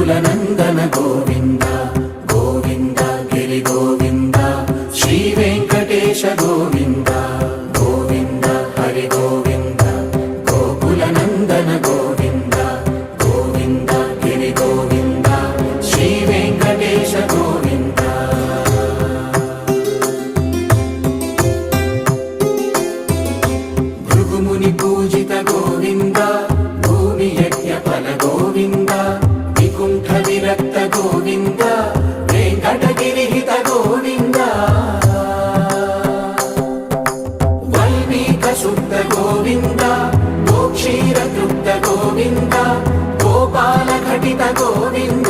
गोकुलनन्दन गोविन्द गोविन्द गिरि गोविन्द श्री वेङ्कटेश गोविन्द गोविन्द हरि गोविन्द गोकुलनन्दन गोविन्द गोविन्द गिरि गोविन्द श्री वेङ्कटेश गोविन्द भृगुमुनि पूजित गोविन्द भूमि यज्ञ फल गोविन्द विकुण्ठ विरक्त गोविन्द वेङ्कटगिरिहित गोविन्द वल्मीक शुद्ध गोविन्द गोक्षीर तृप्त गोविन्द गोपाल घटित गोविन्द